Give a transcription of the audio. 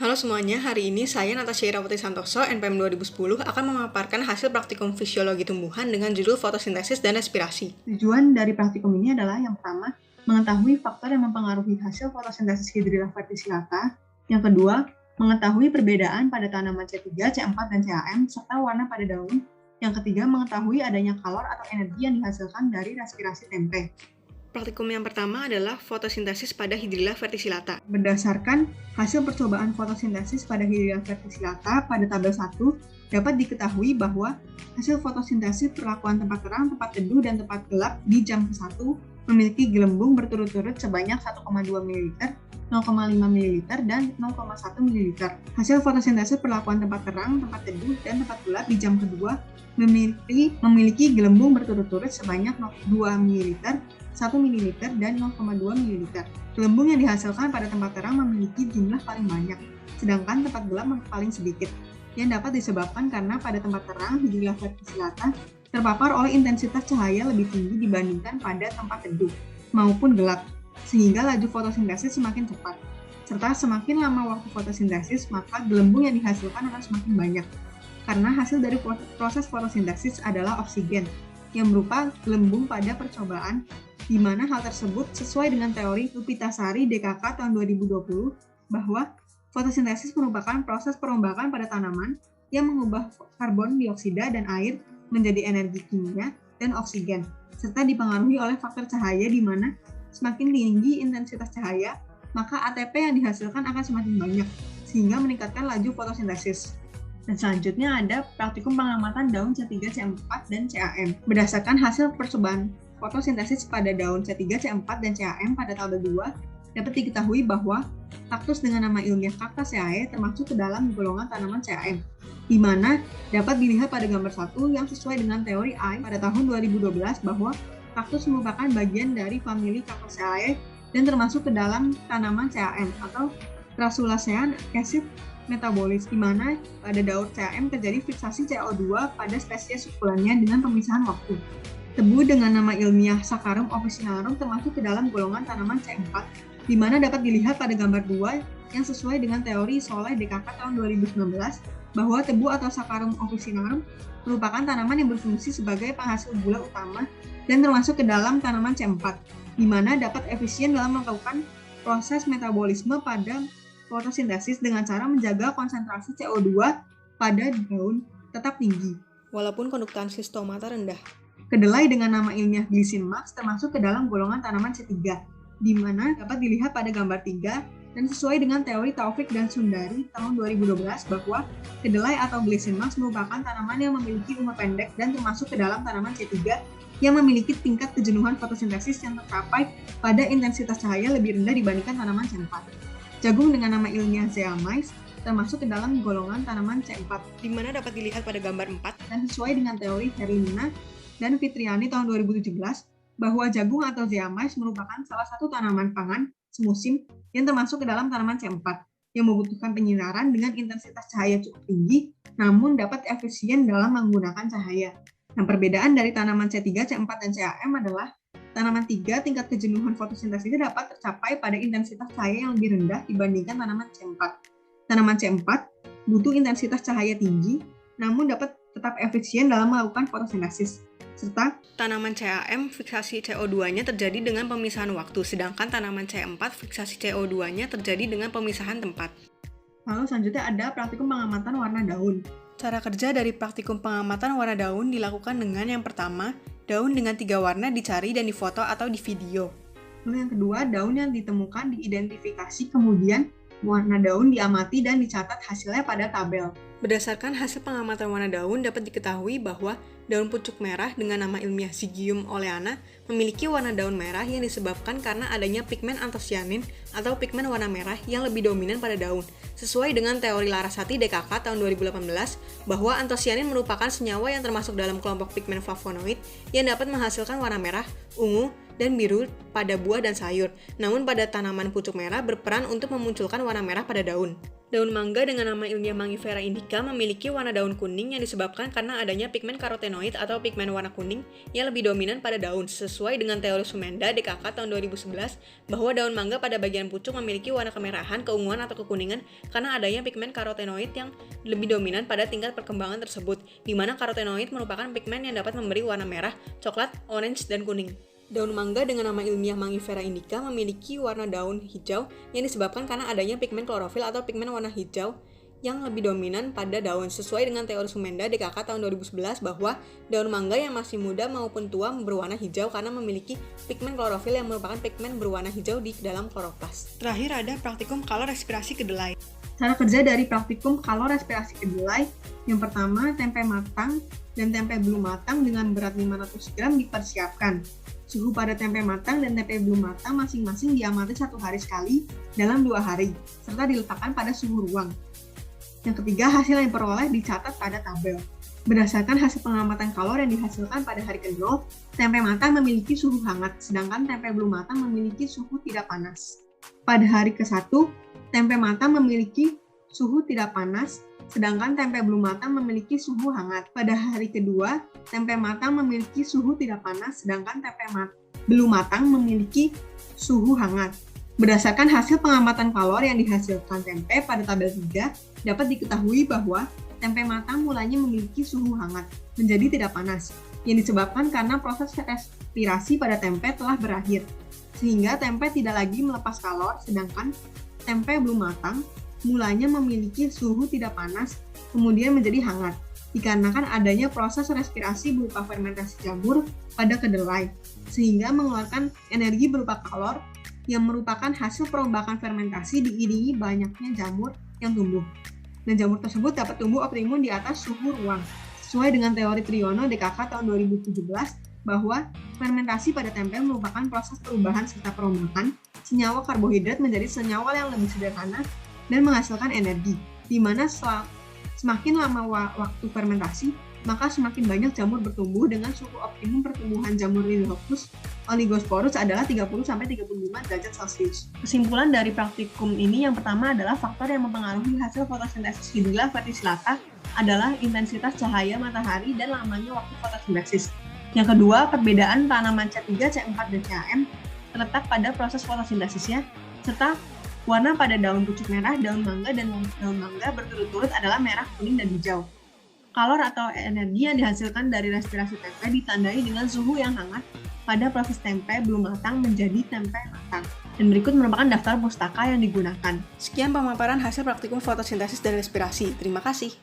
Halo semuanya, hari ini saya Natasha Irawati Santoso, NPM 2010, akan memaparkan hasil praktikum fisiologi tumbuhan dengan judul fotosintesis dan respirasi. Tujuan dari praktikum ini adalah yang pertama, mengetahui faktor yang mempengaruhi hasil fotosintesis Hydrilla verticillata. Yang kedua, mengetahui perbedaan pada tanaman C3, C4, dan CAM, serta warna pada daun. Yang ketiga, mengetahui adanya kalor atau energi yang dihasilkan dari respirasi tempe. Praktikum yang pertama adalah fotosintesis pada Hydrilla verticillata. Berdasarkan hasil percobaan fotosintesis pada Hydrilla verticillata pada tabel 1, dapat diketahui bahwa hasil fotosintesis perlakuan tempat terang, tempat teduh, dan tempat gelap di jam ke-1 memiliki gelembung berturut-turut sebanyak 1,2 ml, 0,5 ml, dan 0,1 ml. Hasil fotosintesis perlakuan tempat terang, tempat teduh, dan tempat gelap di jam kedua memiliki gelembung berturut-turut sebanyak 2 ml, 1 ml, dan 0,2 ml. Gelembung yang dihasilkan pada tempat terang memiliki jumlah paling banyak, sedangkan tempat gelap paling sedikit, yang dapat disebabkan karena pada tempat terang Hydrilla verticillata terpapar oleh intensitas cahaya lebih tinggi dibandingkan pada tempat teduh maupun gelap, sehingga laju fotosintesis semakin cepat. Serta semakin lama waktu fotosintesis, maka gelembung yang dihasilkan akan semakin banyak, karena hasil dari proses fotosintesis adalah oksigen, yang berupa gelembung pada percobaan, di mana hal tersebut sesuai dengan teori Lupitasari DKK tahun 2020 bahwa fotosintesis merupakan proses perombakan pada tanaman yang mengubah karbon dioksida dan air menjadi energi kimia dan oksigen, serta dipengaruhi oleh faktor cahaya di mana semakin tinggi intensitas cahaya, maka ATP yang dihasilkan akan semakin banyak, sehingga meningkatkan laju fotosintesis. Dan selanjutnya ada praktikum pengamatan daun C3, C4, dan CAM. Berdasarkan hasil percobaan fotosintesis pada daun C3, C4, dan CAM pada tabel 2, dapat diketahui bahwa kaktus dengan nama ilmiah Cactaceae termasuk ke dalam golongan tanaman CAM, di mana dapat dilihat pada gambar 1 yang sesuai dengan teori AI pada tahun 2012 bahwa kaktus merupakan bagian dari famili Cactaceae dan termasuk ke dalam tanaman CAM atau Crassulaceae acid metabolis, di mana pada daun CAM terjadi fiksasi CO2 pada spesies sukulennya dengan pemisahan waktu. Tebu dengan nama ilmiah Saccharum officinarum termasuk ke dalam golongan tanaman C4, di mana dapat dilihat pada gambar 2 yang sesuai dengan teori Solé DKK tahun 2019 bahwa tebu atau Saccharum officinarum merupakan tanaman yang berfungsi sebagai penghasil gula utama dan termasuk ke dalam tanaman C4, di mana dapat efisien dalam melakukan proses metabolisme pada fotosintesis dengan cara menjaga konsentrasi CO2 pada daun tetap tinggi, walaupun konduktansi stomata rendah. Kedelai dengan nama ilmiah Glycine max termasuk ke dalam golongan tanaman C3, di mana dapat dilihat pada gambar 3 dan sesuai dengan teori Taufik dan Sundari tahun 2012 bahwa kedelai atau Glycine max merupakan tanaman yang memiliki umur pendek dan termasuk ke dalam tanaman C3 yang memiliki tingkat kejenuhan fotosintesis yang tercapai pada intensitas cahaya lebih rendah dibandingkan tanaman C4. Jagung dengan nama ilmiah Zeamais termasuk ke dalam golongan tanaman C4, di mana dapat dilihat pada gambar 4 dan sesuai dengan teori Herlimina dan Fitriani tahun 2017 bahwa jagung atau Zeamais merupakan salah satu tanaman pangan semusim yang termasuk ke dalam tanaman C4 yang membutuhkan penyinaran dengan intensitas cahaya cukup tinggi namun dapat efisien dalam menggunakan cahaya. Nah, perbedaan dari tanaman C3, C4, dan CAM adalah tanaman 3 tingkat kejenuhan fotosintesisnya dapat tercapai pada intensitas cahaya yang lebih rendah dibandingkan tanaman C4. Tanaman C4 butuh intensitas cahaya tinggi namun dapat tetap efisien dalam melakukan fotosintesis. Serta tanaman CAM fiksasi CO2-nya terjadi dengan pemisahan waktu, sedangkan tanaman C4 fiksasi CO2-nya terjadi dengan pemisahan tempat. Lalu selanjutnya ada praktikum pengamatan warna daun. Cara kerja dari praktikum pengamatan warna daun dilakukan dengan yang pertama, daun dengan 3 warna dicari dan difoto atau di video. Lalu yang kedua, daun yang ditemukan diidentifikasi, kemudian warna daun diamati dan dicatat hasilnya pada tabel. Berdasarkan hasil pengamatan warna daun dapat diketahui bahwa daun pucuk merah dengan nama ilmiah Zygium oleana memiliki warna daun merah yang disebabkan karena adanya pigmen antosianin atau pigmen warna merah yang lebih dominan pada daun, sesuai dengan teori Larasati DKK tahun 2018 bahwa antosianin merupakan senyawa yang termasuk dalam kelompok pigmen flavonoid yang dapat menghasilkan warna merah, ungu, dan biru pada buah dan sayur, namun pada tanaman pucuk merah berperan untuk memunculkan warna merah pada daun. Daun mangga dengan nama ilmiah Mangifera indica memiliki warna daun kuning yang disebabkan karena adanya pigmen karotenoid atau pigmen warna kuning yang lebih dominan pada daun, sesuai dengan teori Sumenda DKK tahun 2011 bahwa daun mangga pada bagian pucuk memiliki warna kemerahan, keunguan, atau kekuningan karena adanya pigmen karotenoid yang lebih dominan pada tingkat perkembangan tersebut, di mana karotenoid merupakan pigmen yang dapat memberi warna merah, coklat, orange, dan kuning. Daun mangga dengan nama ilmiah Mangifera indica memiliki warna daun hijau yang disebabkan karena adanya pigmen klorofil atau pigmen warna hijau yang lebih dominan pada daun, sesuai dengan teori Sumenda DKK tahun 2011 bahwa daun mangga yang masih muda maupun tua berwarna hijau karena memiliki pigmen klorofil yang merupakan pigmen berwarna hijau di dalam kloroplas. Terakhir ada praktikum kalor respirasi kedelai. Cara kerja dari praktikum kalor respirasi kedelai, yang pertama tempe matang dan tempe belum matang dengan berat 500 gram dipersiapkan. Suhu pada tempe matang dan tempe belum matang masing-masing diamati 1 hari sekali dalam 2 hari, serta diletakkan pada suhu ruang. Yang ketiga, hasil yang diperoleh dicatat pada tabel. Berdasarkan hasil pengamatan kalor yang dihasilkan pada hari ke-0, tempe matang memiliki suhu hangat, sedangkan tempe belum matang memiliki suhu tidak panas. Pada hari ke-1, tempe matang memiliki suhu tidak panas, sedangkan tempe belum matang memiliki suhu hangat. Pada hari kedua, tempe matang memiliki suhu tidak panas, sedangkan tempe belum matang memiliki suhu hangat. Berdasarkan hasil pengamatan kalor yang dihasilkan tempe pada tabel 3, dapat diketahui bahwa tempe matang mulanya memiliki suhu hangat, menjadi tidak panas, yang disebabkan karena proses respirasi pada tempe telah berakhir, sehingga tempe tidak lagi melepas kalor, sedangkan tempe belum matang mulanya memiliki suhu tidak panas, kemudian menjadi hangat, dikarenakan adanya proses respirasi berupa fermentasi jamur pada kedelai, sehingga mengeluarkan energi berupa kalor yang merupakan hasil perombakan fermentasi diiringi banyaknya jamur yang tumbuh. Dan jamur tersebut dapat tumbuh optimum di atas suhu ruang, sesuai dengan teori Triyono DKK tahun 2017 bahwa fermentasi pada tempe merupakan proses perubahan serta perombakan senyawa karbohidrat menjadi senyawa yang lebih sederhana dan menghasilkan energi, di mana semakin lama waktu fermentasi, maka semakin banyak jamur bertumbuh dengan suhu optimum pertumbuhan jamur Rhizophthus oligosporus adalah 30-35 derajat Celcius. Kesimpulan dari praktikum ini yang pertama adalah faktor yang mempengaruhi hasil fotosintesis Hydrilla verticillata adalah intensitas cahaya matahari dan lamanya waktu fotosintesis. Yang kedua, perbedaan tanaman C3, C4, dan CAM terletak pada proses fotosintesisnya, serta warna pada daun pucuk merah, daun mangga, dan daun mangga berturut-turut adalah merah, kuning, dan hijau. Kalor atau energi yang dihasilkan dari respirasi tempe ditandai dengan suhu yang hangat pada proses tempe belum matang menjadi tempe matang. Dan berikut merupakan daftar pustaka yang digunakan. Sekian pemaparan hasil praktikum fotosintesis dan respirasi. Terima kasih.